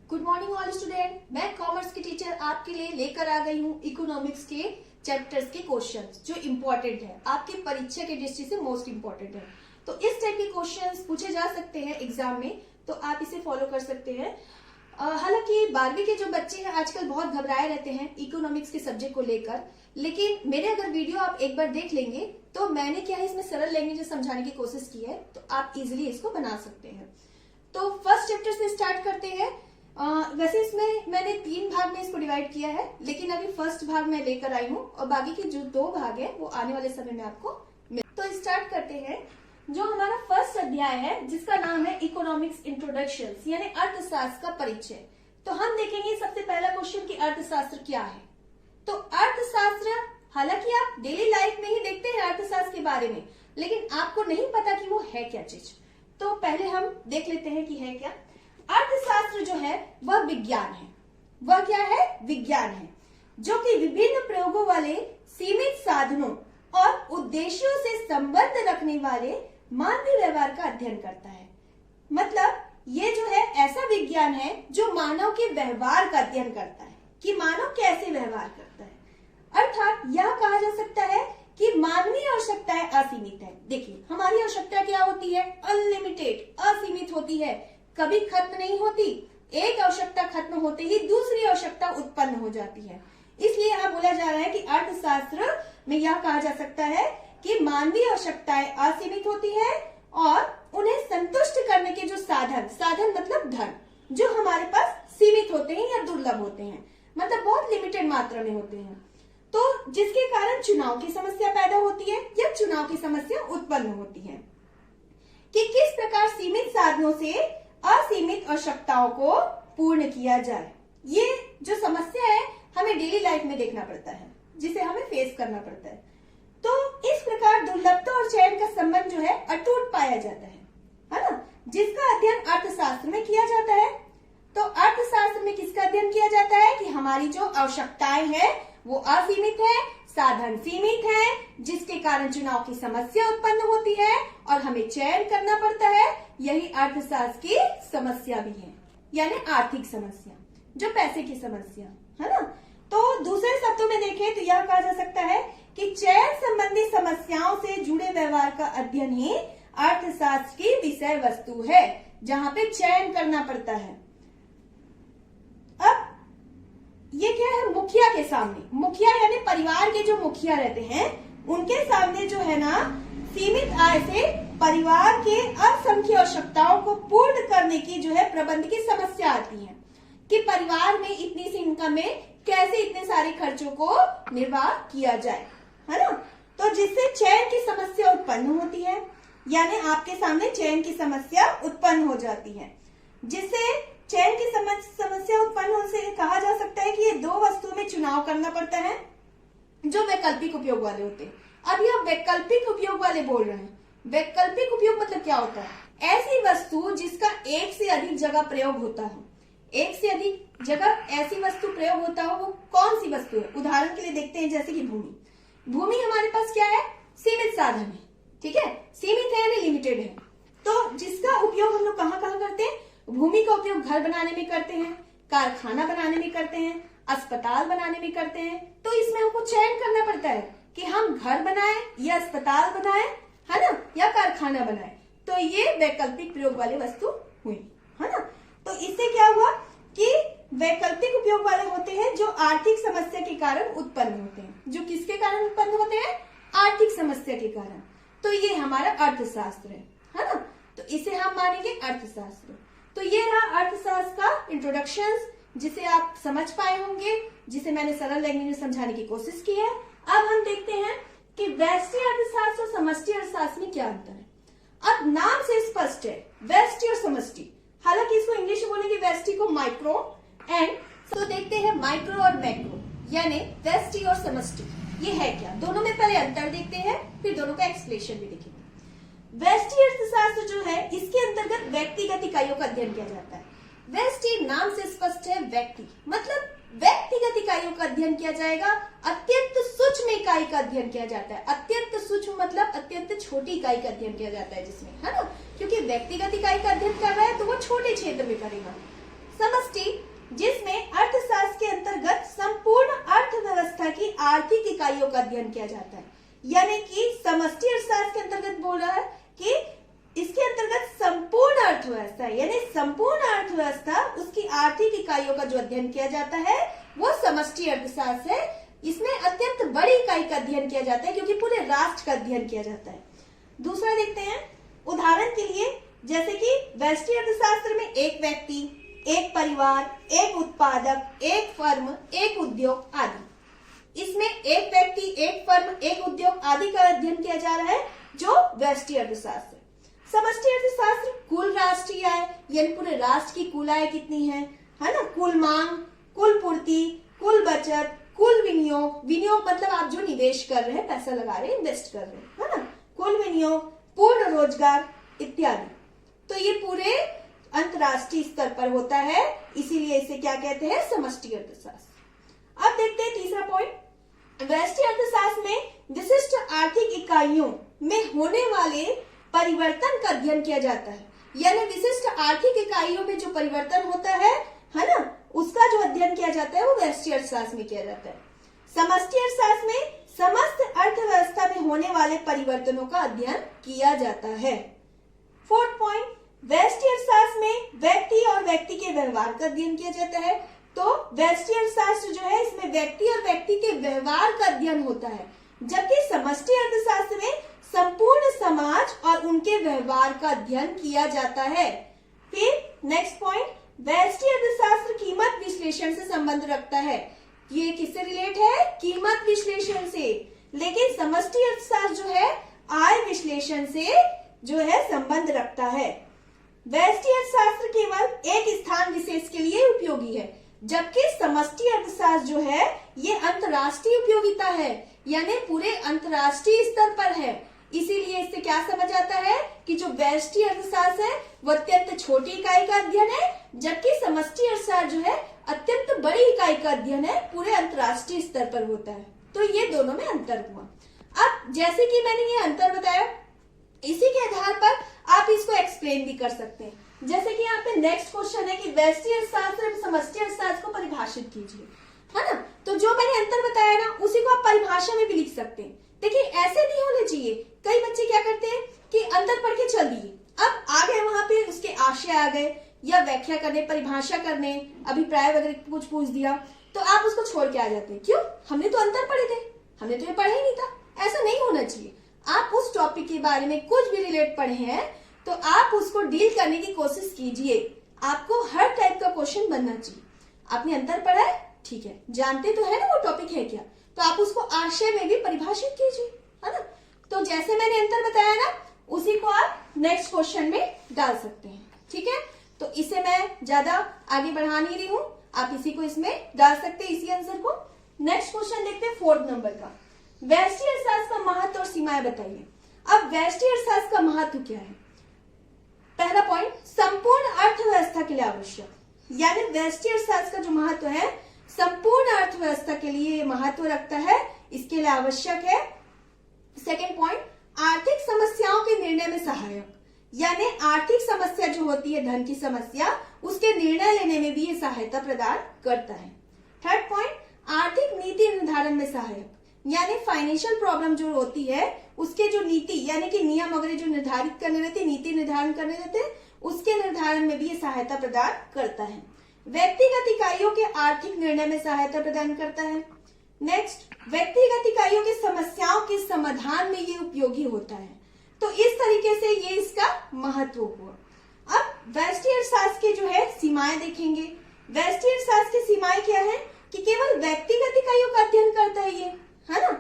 Good morning all student. मैं commerce की teacher आपके लिए लेकर आ गई हूँ इकोनॉमिक्स के चैप्टर्स के क्वेश्चंस जो इम्पोर्टेंट है, आपकी परीक्षा के दृष्टि से मोस्ट इम्पोर्टेंट है। तो इस टाइप के क्वेश्चंस पूछे जा सकते हैं एग्जाम में, तो आप इसे फॉलो कर सकते हैं। हालांकि 12वीं के जो बच्चे हैं आजकल बहुत घबराए रहते हैं इकोनॉमिक्स के सब्जेक्ट को लेकर, लेकिन मेरे अगर वीडियो आप एक बार देख लेंगे तो मैंने क्या है इसमें सरल लैंग्वेज में समझाने की कोशिश की है, तो आप इजिली इसको बना सकते हैं। तो फर्स्ट चैप्टर से स्टार्ट करते हैं। वैसे इसमें मैंने 3 भाग में इसको डिवाइड किया है, लेकिन अभी फर्स्ट भाग मैं लेकर आई हूँ और बाकी के जो 2 भाग है वो आने वाले समय में आपको तो स्टार्ट करते हैं। जो हमारा फर्स्ट अध्याय है जिसका नाम है इकोनॉमिक्स इंट्रोडक्शन, यानी अर्थशास्त्र का परिचय। तो हम देखेंगे सबसे पहला क्वेश्चन कि अर्थशास्त्र क्या है। तो अर्थशास्त्र, हालांकि आप डेली लाइफ में ही देखते हैं अर्थशास्त्र के बारे में, लेकिन आपको नहीं पता कि वो है क्या चीज। तो पहले हम देख लेते हैं कि है क्या। अर्थशास्त्र जो है वह विज्ञान है। वह क्या है? विज्ञान है, जो कि विभिन्न प्रयोगों वाले सीमित साधनों और उद्देश्यों से संबंध रखने वाले मानवीय व्यवहार का अध्ययन करता है। मतलब ये जो है ऐसा विज्ञान है जो मानव के व्यवहार का अध्ययन करता है कि मानव कैसे व्यवहार करता है। अर्थात यह कहा जा सकता है कि मानवीय आवश्यकताएं असीमित है। देखिए, हमारी आवश्यकता क्या होती है? अनलिमिटेड, असीमित होती है, कभी खत्म नहीं होती। एक आवश्यकता खत्म होते ही दूसरी आवश्यकता उत्पन्न हो जाती है। इसलिए यहाँ बोला जा रहा है कि अर्थशास्त्र में यह कहा जा सकता है कि मानवीय आवश्यकताएं असीमित होती है और उन्हें संतुष्ट करने के जो साधन मतलब धन, जो हमारे पास सीमित होते हैं या दुर्लभ होते हैं, मतलब बहुत लिमिटेड मात्रा में होते हैं। तो जिसके कारण चुनाव की समस्या पैदा होती है या चुनाव की समस्या उत्पन्न होती है कि किस प्रकार सीमित साधनों से असीमित आवश्यकताओं को पूर्ण किया जाए। ये जो समस्या है हमें डेली लाइफ में देखना पड़ता है, जिसे हमें फेस करना पड़ता है। तो इस प्रकार दुर्लभता और चयन का संबंध जो है अटूट पाया जाता है ना, जिसका अध्ययन अर्थशास्त्र में किया जाता है। तो अर्थशास्त्र में किसका अध्ययन किया जाता है कि हमारी जो आवश्यकताएं हैं वो असीमित है, साधन सीमित है, जिसके कारण चुनाव की समस्या उत्पन्न होती है और हमें चयन करना पड़ता है। यही अर्थशास्त्र की समस्या भी है, यानी आर्थिक समस्या, जो पैसे की समस्या है ना। तो दूसरे शब्दों में देखें तो यह कहा जा सकता है कि चयन संबंधी समस्याओं से जुड़े व्यवहार का अध्ययन ही अर्थशास्त्र की विषय वस्तु है, जहां पे चयन करना पड़ता है। अब ये क्या है? मुखिया के सामने, मुखिया यानी परिवार के जो मुखिया रहते हैं उनके सामने जो है ना, सीमित आय से परिवार के असंख्य आवश्यकताओं को पूर्ण करने की जो है प्रबंध की समस्या आती है कि परिवार में इतनी सी इनकम में कैसे इतने सारे खर्चों को निर्वाह किया जाए, है ना। तो जिससे चयन की समस्या उत्पन्न होती है, यानी आपके सामने चयन की समस्या उत्पन्न हो जाती है। जिससे चयन की समस्या उत्पन्न होने से कहा जा सकता है कि ये 2 वस्तुओं में चुनाव करना पड़ता है जो वैकल्पिक उपयोग वाले होते हैं। अब यह वैकल्पिक उपयोग वाले बोल रहे हैं। वैकल्पिक उपयोग मतलब क्या होता है? ऐसी वस्तु जिसका एक से अधिक जगह प्रयोग होता हो। एक से अधिक जगह ऐसी वस्तु प्रयोग होता हो, वो कौन सी वस्तु है? उदाहरण के लिए देखते हैं, जैसे कि भूमि। भूमि हमारे पास क्या है? सीमित साधन है, ठीक है, सीमित है यानी लिमिटेड है। तो जिसका उपयोग हम लोग कहाँ कहाँ करते हैं? भूमि का उपयोग घर बनाने में करते हैं, कारखाना बनाने में करते हैं, अस्पताल बनाने में करते हैं। तो इसमें हमको चयन करना पड़ता है कि हम घर बनाएं या अस्पताल बनाएं, है ना, या कारखाना बनाएं। तो ये वैकल्पिक प्रयोग वाले वस्तु हुई, है ना। तो इससे क्या हुआ कि वैकल्पिक उपयोग वाले होते हैं जो आर्थिक समस्या के कारण उत्पन्न होते हैं। जो किसके कारण उत्पन्न होते हैं? आर्थिक समस्या के कारण। तो ये हमारा अर्थशास्त्र है ना। तो इसे हम मानेंगे अर्थशास्त्र। तो ये रहा अर्थशास्त्र का इंट्रोडक्शन, जिसे आप समझ पाए होंगे, जिसे मैंने सरल लैंग्वेज में समझाने की कोशिश की है। अब हम देखते हैं कि व्यष्टि अर्थशास्त्र और समष्टि अर्थशास्त्र में क्या अंतर है। अब नाम से स्पष्ट है, व्यष्टि और समष्टि। हालांकि इसको इंग्लिश में बोलेंगे व्यष्टि को माइक्रो एंड, तो देखते हैं माइक्रो और मैक्रो, यानी व्यष्टि और समष्टि ये है क्या। दोनों में पहले अंतर देखते हैं, फिर दोनों का एक्सप्लेनेशन भी देखेंगे। व्यष्टि अर्थशास्त्र जो है इसके अंतर्गत व्यक्तिगत इकाइयों का अध्ययन किया जाता है। व्यष्टि नाम से स्पष्ट है, व्यक्ति मतलब व्यक्तिगत इकाइयों का अध्ययन किया जाएगा। अत्यंत सूक्ष्म इकाई का अध्ययन किया जाता है। अत्यंत सूक्ष्म मतलब अत्यंत छोटी इकाई का अध्ययन किया जाता है जिसमें, है ना, क्योंकि व्यक्तिगत इकाई का अध्ययन कर रहा है तो वो छोटे क्षेत्र में करेगा। समष्टि जिसमें अर्थशास्त्र के अंतर्गत संपूर्ण अर्थव्यवस्था की आर्थिक इकाइयों का अध्ययन किया जाता है। यानी कि समष्टि अर्थशास्त्र के अंतर्गत बोल रहा है कि इसके अंतर्गत संपूर्ण अर्थव्यवस्था यानी संपूर्ण अर्थव्यवस्था उसकी आर्थिक इकाइयों का जो अध्ययन किया जाता है वो समष्टि अर्थशास्त्र है। इसमें अत्यंत बड़ी इकाई का अध्ययन किया जाता है क्योंकि पूरे राष्ट्र का अध्ययन किया जाता है। दूसरा देखते हैं, उदाहरण के लिए जैसे कि व्यष्टि अर्थशास्त्र में एक व्यक्ति, एक परिवार, एक उत्पादक, एक फर्म, एक उद्योग आदि। इसमें एक व्यक्ति, एक फर्म, एक उद्योग आदि का अध्ययन किया जा रहा है जो व्यष्टि अर्थशास्त्र। समष्टि अर्थशास्त्र कुल राष्ट्रीय आय यानी पूरे राष्ट्र की कुल आय कितनी है ना, कुल मांग, कुल पूर्ति, कुल बचत, कुल विनियोग, विनियोग मतलब आप जो निवेश कर रहे हैं, पैसा लगा रहे हैं, इन्वेस्ट कर रहे हैं, है ना, कुल विनियोग, पूर्ण रोजगार इत्यादि। तो ये पूरे अंतरराष्ट्रीय स्तर पर होता है, इसीलिए इसे क्या कहते हैं, समष्टि अर्थशास्त्र। अब देखते हैं तीसरा पॉइंट, व्यष्टि अर्थशास्त्र में विशिष्ट आर्थिक इकाइयों में होने वाले परिवर्तन का अध्ययन किया जाता है। यानी विशिष्ट आर्थिक इकाइयों में जो परिवर्तन होता है ना, उसका जो अध्ययन किया जाता है वो व्यष्टि अर्थशास्त्र में किया जाता है। समष्टि अर्थशास्त्र में समस्त अर्थव्यवस्था में होने वाले परिवर्तनों का अध्ययन किया जाता है। फोर्थ पॉइंट, व्यष्टि अर्थशास्त्र में व्यक्ति और व्यक्ति के व्यवहार का अध्ययन किया जाता है। तो व्यष्टि अर्थशास्त्र जो है इसमें व्यक्ति और व्यक्ति के व्यवहार का अध्ययन होता है, जबकि समष्टि अर्थशास्त्र में संपूर्ण समाज और उनके व्यवहार का अध्ययन किया जाता है। फिर नेक्स्ट पॉइंट, व्यष्टि अर्थशास्त्र कीमत विश्लेषण से संबंध रखता है। ये किससे रिलेट है, कीमत विश्लेषण से। लेकिन समष्टि अर्थशास्त्र जो है आय विश्लेषण से जो है संबंध रखता है। व्यष्टि अर्थशास्त्र केवल एक स्थान विशेष के लिए उपयोगी है, जबकि समष्टि अर्थशास्त्र जो है ये अंतरराष्ट्रीय उपयोगिता है, यानी पूरे अंतरराष्ट्रीय स्तर पर है। इसीलिए इससे क्या समझ आता है कि जो व्यष्टि अर्थशास्त्र है वो अत्यंत छोटी इकाई का अध्ययन है, जबकि समष्टि अर्थशास्त्र जो है अत्यंत बड़ी इकाई का अध्ययन है, पूरे अंतरराष्ट्रीय स्तर पर होता है। तो ये दोनों में अंतर हुआ। अब जैसे कि मैंने ये अंतर बताया, इसी के आधार पर आप इसको एक्सप्लेन भी कर सकते हैं। जैसे कि यहाँ पे नेक्स्ट क्वेश्चन है कि व्यष्टि अर्थशास्त्र और समष्टि अर्थशास्त्र को परिभाषित कीजिए, है ना। तो जो मैंने अंतर बताया ना उसी को आप परिभाषा में भी लिख सकते हैं। देखिए ऐसे नहीं होने चाहिए, कई बच्चे क्या करते हैं कि अंतर पढ़ के चल दिए, अब आ गए वहां पे उसके आशय आ गए या व्याख्या करने, परिभाषा करने, अभिप्राय वगैरह कुछ पूछ दिया तो आप उसको छोड़ के आ जाते हैं। क्यों, हमने तो अंतर पढ़े थे, हमने तो ये पढ़ा ही नहीं था। ऐसा नहीं होना चाहिए। आप उस टॉपिक के बारे में कुछ भी रिलेट पढ़े हैं तो आप उसको डील करने की कोशिश कीजिए। आपको हर टाइप का क्वेश्चन बनना चाहिए। आपने अंतर पढ़ा है, ठीक है, जानते तो है ना वो टॉपिक है क्या, तो आप उसको आशय में भी परिभाषित कीजिए, है ना। तो जैसे मैंने अंतर बताया ना उसी को आप नेक्स्ट क्वेश्चन में डाल सकते हैं, ठीक है। तो इसे मैं ज्यादा आगे बढ़ा नहीं रही हूं, आप इसी को इसमें डाल सकते हैं, इसी आंसर को। नेक्स्ट क्वेश्चन देखते हैं 4th नंबर का, व्यष्टि अर्थशास्त्र का महत्व और सीमाएं बताइए। अब व्यष्टि अर्थशास्त्र का महत्व क्या है? पहला पॉइंट, संपूर्ण अर्थव्यवस्था के लिए आवश्यक, यानी व्यष्टि अर्थशास्त्र का जो महत्व है संपूर्ण अर्थव्यवस्था के लिए महत्व रखता है, इसके लिए आवश्यक है। सेकेंड पॉइंट, आर्थिक समस्याओं के निर्णय में सहायक, यानी आर्थिक समस्या जो होती है, धन की समस्या, उसके निर्णय लेने में भी ये सहायता प्रदान करता है। थर्ड पॉइंट, आर्थिक नीति निर्धारण में सहायक, यानी फाइनेंशियल प्रॉब्लम जो होती है उसके जो नीति यानी कि नियम वगैरह जो निर्धारित करने रहते, नीति निर्धारण करने रहते, उसके निर्धारण में भी ये सहायता प्रदान करता है। व्यक्तिगत इकाइयों के आर्थिक निर्णय में सहायता प्रदान करता है। नेक्स्ट, व्यक्तिगत इकाइयों की समस्याओं के समाधान में ये उपयोगी होता है। तो इस तरीके से ये इसका महत्व हुआ। अब व्यष्टि अर्थशास्त्र की जो है सीमाएं देखेंगे। व्यष्टि अर्थशास्त्र की सीमाएं क्या है कि केवल व्यक्तिगत इकाइयों का अध्ययन करता है ये, है ना।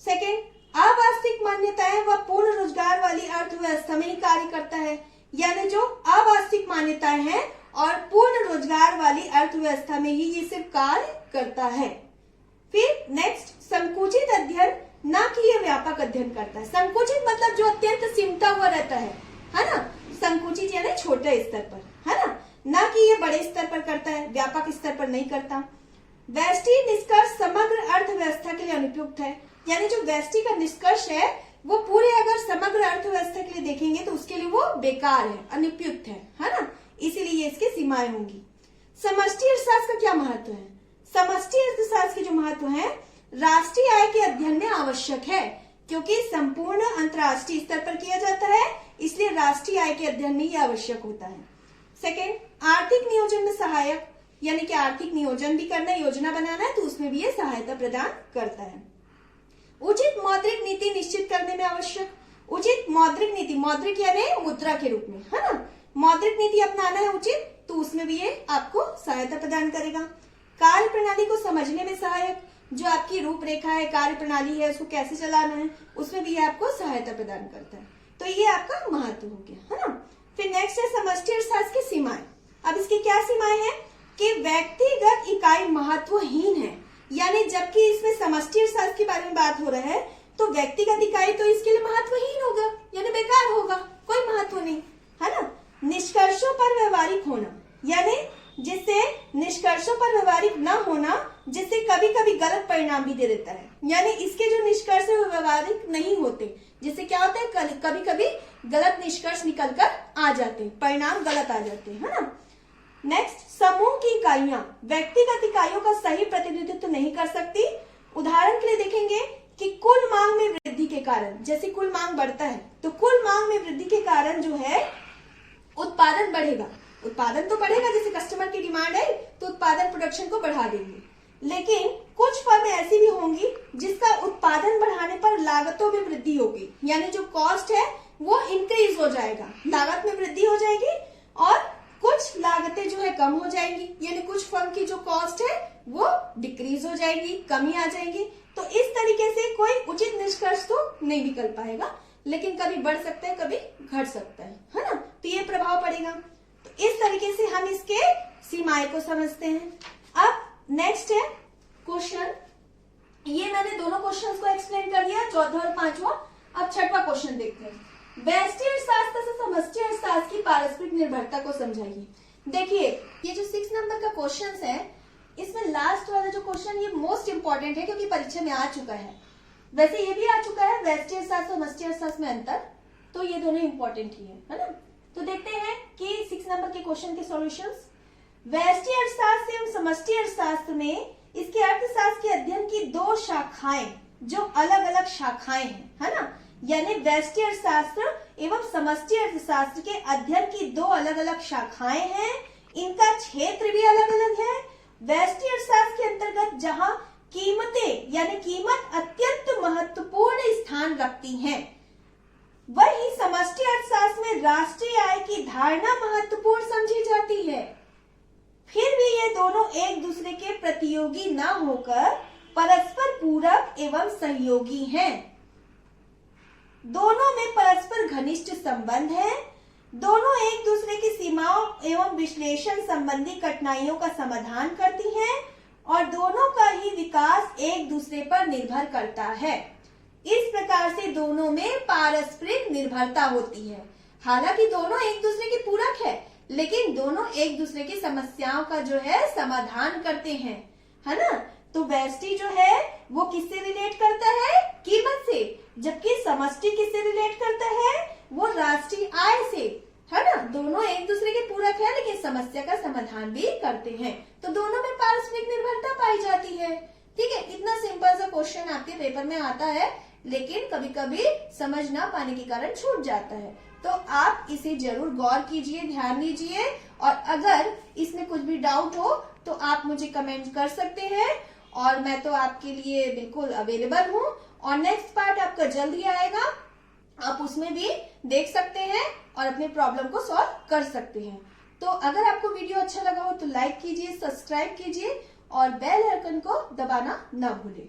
सेकेंड, अवास्तविक मान्यताएं व पूर्ण रोजगार वाली अर्थव्यवस्था में ही कार्य करता है, यानी जो अवास्तविक मान्यताएं हैं और पूर्ण रोजगार वाली अर्थव्यवस्था में ही ये सिर्फ कार्य करता है। फिर नेक्स्ट, संकुचित अध्ययन, ना कि ये व्यापक अध्ययन करता है। संकुचित मतलब जो अत्यंत सिमटा हुआ रहता है ना। संकुचित यानी छोटे स्तर पर, है ना कि ये बड़े स्तर पर करता है, व्यापक स्तर पर नहीं करता। व्यष्टि निष्कर्ष समग्र अर्थव्यवस्था के लिए अनुपयुक्त है, यानी जो व्यष्टि का निष्कर्ष है वो पूरे अगर समग्र अर्थव्यवस्था के लिए देखेंगे तो उसके लिए वो बेकार है, अनुपयुक्त है ना। इसीलिए इसकी सीमाएं होंगी। समष्टि अर्थशास्त्र का क्या महत्व है? समष्टि अर्थशास्त्र के जो महत्व है, राष्ट्रीय आय के अध्ययन में आवश्यक है, क्योंकि संपूर्ण अंतर्राष्ट्रीय स्तर पर किया जाता है, इसलिए राष्ट्रीय आय के अध्ययन में ये आवश्यक होता है। सेकेंड, आर्थिक नियोजन में सहायक, यानी कि आर्थिक नियोजन भी करना है, योजना बनाना है, तो उसमें भी ये सहायता प्रदान करता है। उचित मौद्रिक नीति निश्चित करने में आवश्यक, उचित मौद्रिक नीति, मौद्रिक यानी मुद्रा के रूप में, है ना, मौद्रिक नीति अपनाना है उचित, तो उसमें भी ये आपको सहायता प्रदान करेगा। कार्य प्रणाली को समझने में सहायक, जो आपकी रूपरेखा है, कार्य प्रणाली है, उसको कैसे चलाना है, उसमें भी ये आपको सहायता प्रदान करता है। तो ये आपका महत्व हो गया, है ना। फिर नेक्स्ट है समष्टि अर्थशास्त्र की सीमाएं। अब इसकी क्या सीमाएं हैं कि व्यक्तिगत इकाई महत्वहीन है, यानी जबकि इसमें समष्टि अर्थशास्त्र के बारे में बात हो रहा है, तो व्यक्तिगत इकाई तो इसके लिए महत्वहीन होगा, यानी बेकार होगा, कोई महत्व नहीं, है ना। निष्कर्षों पर व्यवहारिक होना, यानी जिससे निष्कर्षों पर व्यवहारिक न होना, जिससे कभी कभी गलत परिणाम भी दे देता है, यानी इसके जो निष्कर्ष है वो व्यवहारिक नहीं होते, जिससे क्या होता है कभी कभी गलत निष्कर्ष निकल कर आ जाते हैं, परिणाम गलत आ जाते हैं, है ना। नेक्स्ट, समूह की इकाइयां व्यक्तिगत इकाइयों का सही प्रतिनिधित्व नहीं कर सकती। उदाहरण के लिए देखेंगे कि कुल मांग में वृद्धि के कारण, जैसे कुल मांग बढ़ता है तो कुल मांग में वृद्धि के कारण जो है उत्पादन बढ़ेगा, उत्पादन तो बढ़ेगा, जैसे कस्टमर की डिमांड है तो उत्पादन प्रोडक्शन को बढ़ा देंगे। लेकिन कुछ फर्म ऐसी भी होंगी जिसका उत्पादन बढ़ाने पर लागतों में वृद्धि होगी, यानी जो कॉस्ट है वो इंक्रीज हो जाएगा, लागत में वृद्धि हो जाएगी, और कुछ लागतें जो है कम हो जाएंगी, यानी कुछ फर्म की जो कॉस्ट है वो डिक्रीज हो जाएगी, कमी आ जाएगी। तो इस तरीके से कोई उचित निष्कर्ष तो नहीं निकल पाएगा, लेकिन कभी बढ़ सकता है, कभी घट सकता है ना, तो ये प्रभाव पड़ेगा। तो इस तरीके से हम इसके सीमाएं को समझते हैं। अब नेक्स्ट है क्वेश्चन, ये मैंने दोनों क्वेश्चंस को एक्सप्लेन कर दिया, चौथा और पांचवा। अब छठवां क्वेश्चन देखते हैं, व्यष्टि अर्थशास्त्र से समष्टि अर्थशास्त्र की पारस्परिक निर्भरता को समझाइए। देखिए, ये जो 6 नंबर का क्वेश्चन है, इसमें लास्ट वाला जो क्वेश्चन ये मोस्ट इंपॉर्टेंट है, क्योंकि परीक्षा में आ चुका है। वैसे ये भी आ चुका है, व्यष्टि अर्थशास्त्र समष्टि अर्थशास्त्र में अंतर, तो ये दोनों इंपॉर्टेंट ही है ना। तो देखते हैं कि 6 नंबर के क्वेश्चन के सॉल्यूशंस। व्यष्टि अर्थशास्त्र एवं समष्टि अर्थशास्त्र में इसके अर्थशास्त्र के अध्ययन की 2 शाखाएं, जो अलग अलग शाखाएं हैं, है ना, यानी व्यष्टि अर्थशास्त्र एवं समष्टि अर्थशास्त्र के अध्ययन की 2 अलग अलग शाखाएं हैं, इनका क्षेत्र भी अलग अलग है। व्यष्टि अर्थशास्त्र के अंतर्गत जहां कीमतें यानी कीमत अत्यंत महत्वपूर्ण स्थान रखती हैं, वही समष्टि अर्थशास्त्र में राष्ट्रीय आय की धारणा महत्वपूर्ण समझी जाती है। फिर भी ये दोनों एक दूसरे के प्रतियोगी न होकर परस्पर पूरक एवं सहयोगी हैं। दोनों में परस्पर घनिष्ठ संबंध है, दोनों एक दूसरे की सीमाओं एवं विश्लेषण संबंधी कठिनाइयों का समाधान करती हैं, और दोनों का ही विकास एक दूसरे पर निर्भर करता है। इस प्रकार से दोनों में पारस्परिक निर्भरता होती है। हालांकि दोनों एक दूसरे के पूरक है, लेकिन दोनों एक दूसरे की समस्याओं का जो है समाधान करते हैं, है ना। तो व्यष्टि जो है वो किससे रिलेट करता है? कीमत से, जबकि समष्टि किससे रिलेट करता है? वो राष्ट्रीय आय से, है ना। दोनों एक दूसरे के पूरक है, लेकिन समस्या का समाधान भी करते हैं, तो दोनों में पारस्परिक निर्भरता पाई जाती है। ठीक है, इतना सिंपल सा क्वेश्चन आपके पेपर में आता है, लेकिन कभी कभी समझ ना पाने के कारण छूट जाता है। तो आप इसे जरूर गौर कीजिए, ध्यान दीजिए, और अगर इसमें कुछ भी डाउट हो तो आप मुझे कमेंट कर सकते हैं, और मैं तो आपके लिए बिल्कुल अवेलेबल हूँ। और नेक्स्ट पार्ट आपका जल्द ही आएगा, आप उसमें भी देख सकते हैं और अपने प्रॉब्लम को सॉल्व कर सकते हैं। तो अगर आपको वीडियो अच्छा लगा हो तो लाइक कीजिए, सब्सक्राइब कीजिए और बेल आइकन को दबाना ना भूलें।